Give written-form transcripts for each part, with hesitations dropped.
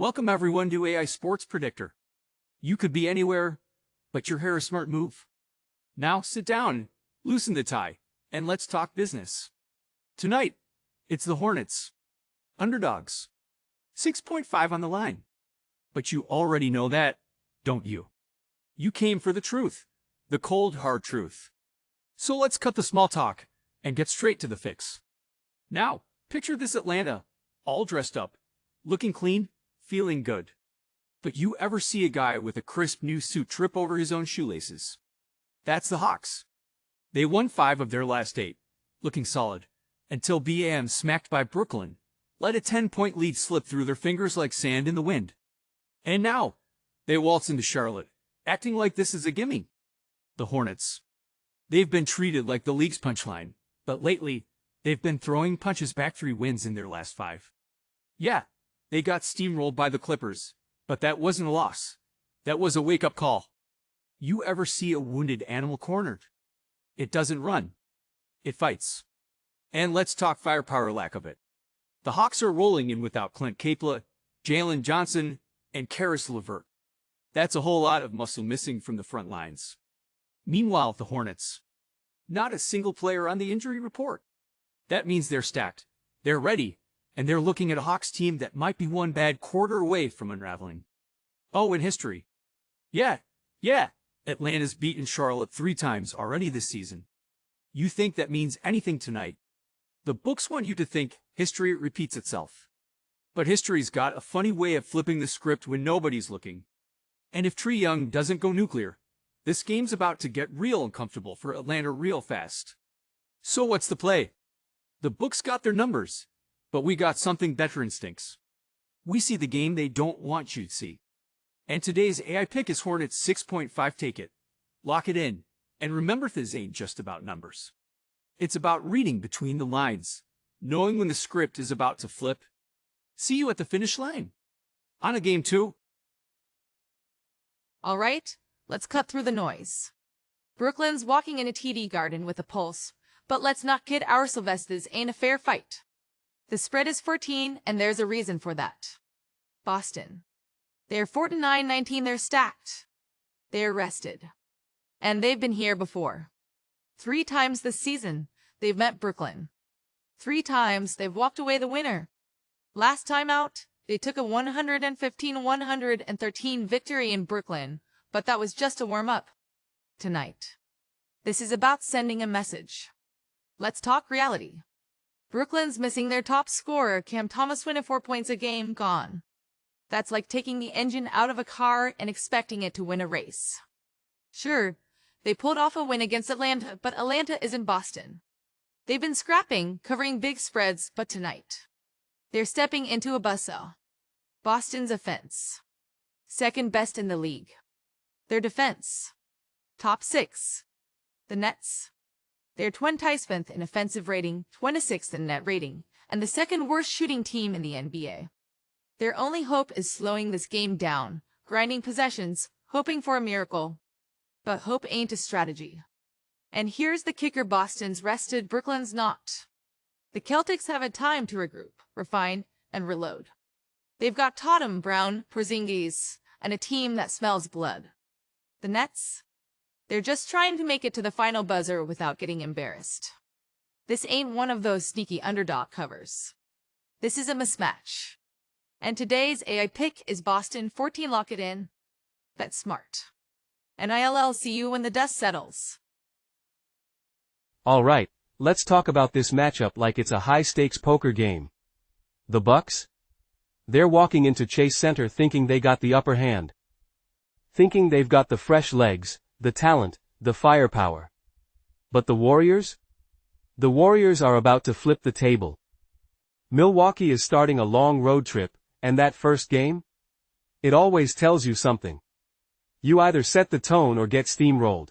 Welcome everyone to AI Sports Predictor. You could be anywhere, but your hair is a smart move. Now sit down, loosen the tie, and let's talk business. Tonight, it's the Hornets. Underdogs. 6.5 on the line. But you already know that, don't you? You came for the truth. The cold, hard truth. So let's cut the small talk and get straight to the fix. Now, picture this Atlanta, all dressed up, looking clean, feeling good. But you ever see a guy with a crisp new suit trip over his own shoelaces? That's the Hawks. They won 5 of their last 8, looking solid, until BAM smacked by Brooklyn, let a 10-point lead slip through their fingers like sand in the wind. And now, they waltz into Charlotte, acting like this is a gimme. The Hornets. They've been treated like the league's punchline, but lately, they've been throwing punches back 3 wins in their last 5. Yeah, they got steamrolled by the Clippers, but that wasn't a loss. That was a wake-up call. You ever see a wounded animal cornered? It doesn't run. It fights. And let's talk firepower lack of it. The Hawks are rolling in without Clint Capela, Jalen Johnson, and Karis LeVert. That's a whole lot of muscle missing from the front lines. Meanwhile, the Hornets. Not a single player on the injury report. That means they're stacked, they're ready, and they're looking at a Hawks team that might be one bad quarter away from unraveling. Oh, in history. Yeah, Atlanta's beaten Charlotte 3 times already this season. You think that means anything tonight? The books want you to think history repeats itself. But history's got a funny way of flipping the script when nobody's looking. And if Trae Young doesn't go nuclear, this game's about to get real uncomfortable for Atlanta real fast. So what's the play? The books got their numbers, but we got something better instincts. We see the game they don't want you to see. And today's AI pick is Hornets 6.5. Take it, lock it in, and remember this ain't just about numbers. It's about reading between the lines, knowing when the script is about to flip. See you at the finish line. On a game 2. All right, let's cut through the noise. Brooklyn's walking in a TD Garden with a pulse, but let's not kid ourselves, this ain't a fair fight. The spread is 14, and there's a reason for that. Boston. They're 49-19, they're stacked. They're rested. And they've been here before. 3 times this season, they've met Brooklyn. 3 times, they've walked away the winner. Last time out, they took a 115-113 victory in Brooklyn, but that was just a warm-up. Tonight, this is about sending a message. Let's talk reality. Brooklyn's missing their top scorer, Cam Thomas, 24 points a game, gone. That's like taking the engine out of a car and expecting it to win a race. Sure, they pulled off a win against Atlanta, but Atlanta isn't Boston. They've been scrapping, covering big spreads, but tonight, they're stepping into a buzzsaw. Boston's offense, 2nd best in the league. Their defense, top 6. The Nets, they're 25th in offensive rating, 26th in net rating, and the 2nd worst shooting team in the NBA. Their only hope is slowing this game down, grinding possessions, hoping for a miracle. But hope ain't a strategy. And here's the kicker: Boston's rested, Brooklyn's not. The Celtics have had time to regroup, refine, and reload. They've got Tatum, Brown, Porzingis, and a team that smells blood. The Nets? They're just trying to make it to the final buzzer without getting embarrassed. This ain't one of those sneaky underdog covers. This is a mismatch. And today's AI pick is Boston 14. Lock it in. Bet smart. And I'll see you when the dust settles. All right, let's talk about this matchup like it's a high-stakes poker game. The Bucks? They're walking into Chase Center thinking they got the upper hand. Thinking they've got the fresh legs, the talent, the firepower. But the Warriors? The Warriors are about to flip the table. Milwaukee is starting a long road trip, and that first game? It always tells you something. You either set the tone or get steamrolled.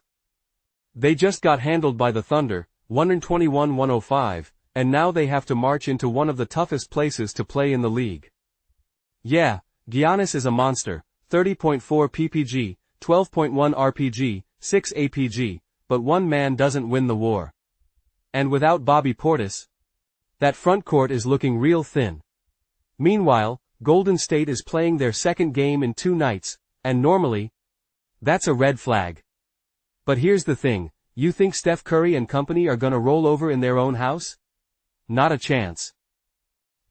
They just got handled by the Thunder, 121-105, and now they have to march into one of the toughest places to play in the league. Yeah, Giannis is a monster, 30.4 PPG, 12.1 RPG, 6 APG, but one man doesn't win the war. And without Bobby Portis, that front court is looking real thin. Meanwhile, Golden State is playing their second game in 2 nights, and normally, that's a red flag. But here's the thing, you think Steph Curry and company are gonna roll over in their own house? Not a chance.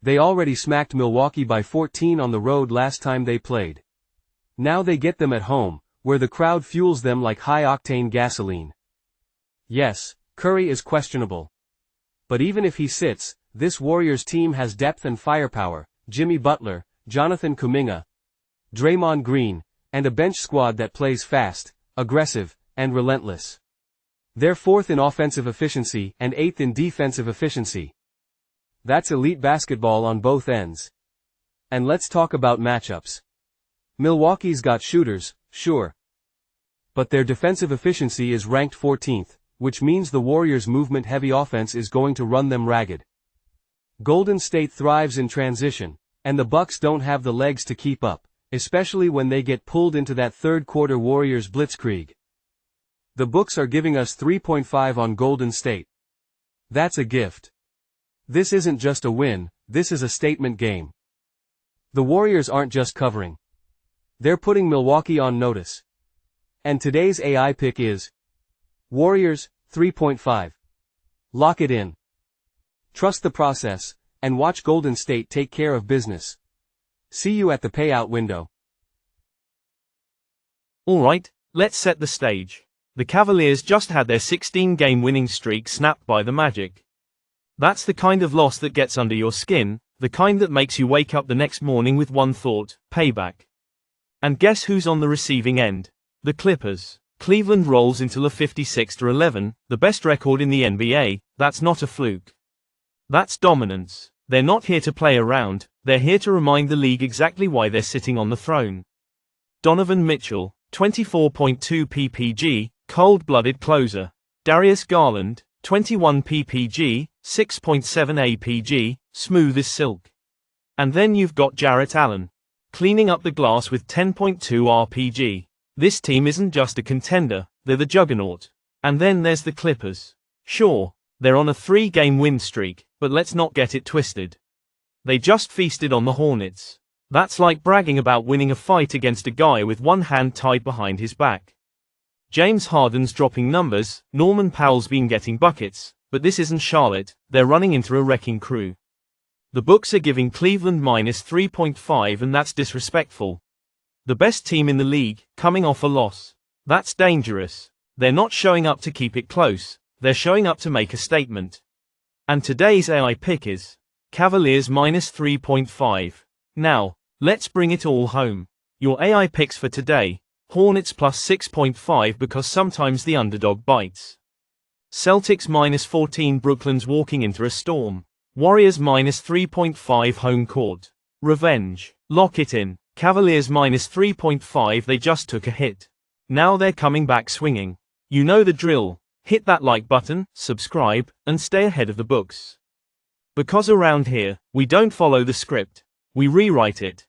They already smacked Milwaukee by 14 on the road last time they played. Now they get them at home, where the crowd fuels them like high-octane gasoline. Yes, Curry is questionable. But even if he sits, this Warriors team has depth and firepower, Jimmy Butler, Jonathan Kuminga, Draymond Green, and a bench squad that plays fast, aggressive, and relentless. They're 4th in offensive efficiency and 8th in defensive efficiency. That's elite basketball on both ends. And let's talk about matchups. Milwaukee's got shooters, sure. But their defensive efficiency is ranked 14th, which means the Warriors' movement-heavy offense is going to run them ragged. Golden State thrives in transition, and the Bucks don't have the legs to keep up, especially when they get pulled into that third-quarter Warriors blitzkrieg. The books are giving us 3.5 on Golden State. That's a gift. This isn't just a win, this is a statement game. The Warriors aren't just covering. They're putting Milwaukee on notice. And today's AI pick is Warriors, 3.5. Lock it in. Trust the process, and watch Golden State take care of business. See you at the payout window. Alright, let's set the stage. The Cavaliers just had their 16-game winning streak snapped by the Magic. That's the kind of loss that gets under your skin, the kind that makes you wake up the next morning with one thought, payback. And guess who's on the receiving end? The Clippers. Cleveland rolls into a 56-11, the best record in the NBA. That's not a fluke. That's dominance. They're not here to play around, they're here to remind the league exactly why they're sitting on the throne. Donovan Mitchell, 24.2 ppg, cold-blooded closer. Darius Garland, 21 ppg, 6.7 apg, smooth as silk. And then you've got Jarrett Allen, cleaning up the glass with 10.2 rpg. This team isn't just a contender, they're the juggernaut. And then there's the Clippers. Sure, they're on a 3-game win streak, but let's not get it twisted. They just feasted on the Hornets. That's like bragging about winning a fight against a guy with one hand tied behind his back. James Harden's dropping numbers, Norman Powell's been getting buckets, but this isn't Charlotte, they're running into a wrecking crew. The books are giving Cleveland minus 3.5 and that's disrespectful. The best team in the league, coming off a loss. That's dangerous. They're not showing up to keep it close, they're showing up to make a statement. And today's AI pick is Cavaliers minus 3.5. Now, let's bring it all home. Your AI picks for today: Hornets plus 6.5 because sometimes the underdog bites. Celtics minus 14, Brooklyn's walking into a storm. Warriors minus 3.5, home court revenge. Lock it in. Cavaliers minus 3.5, they just took a hit. Now they're coming back swinging. You know the drill. Hit that like button, subscribe, and stay ahead of the books. Because around here, we don't follow the script, we rewrite it.